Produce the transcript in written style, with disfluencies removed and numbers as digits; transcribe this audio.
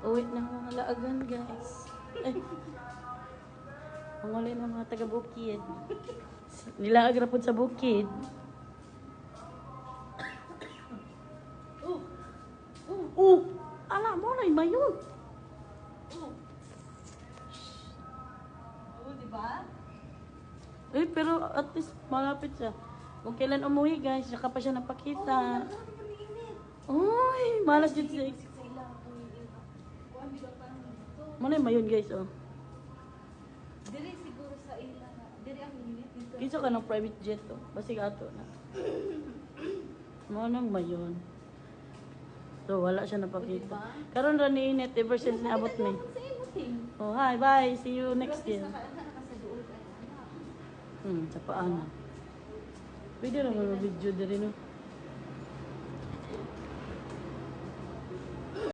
Uwi na mga laagan, guys. Ay. Panguli ng mga taga-bukid. Nilaag na po sa bukid. Ala mo na, mayon. Diba? Eh, pero at least malapit siya. Kung kailan umuwi, guys, saka pa siya napakita. Uy, malas yun siya. Muna mayon, guys, oh. Diri siguro sa ila na. Diri ang init dito. Kiso ka ng private jet, oh. Basig ato na. Manang mayon. So, wala siya napakita. Karon ra ni init ever since niabot ni. Oh, hi, bye. See you next year. Sa paan na. Pwede na mga video din, no?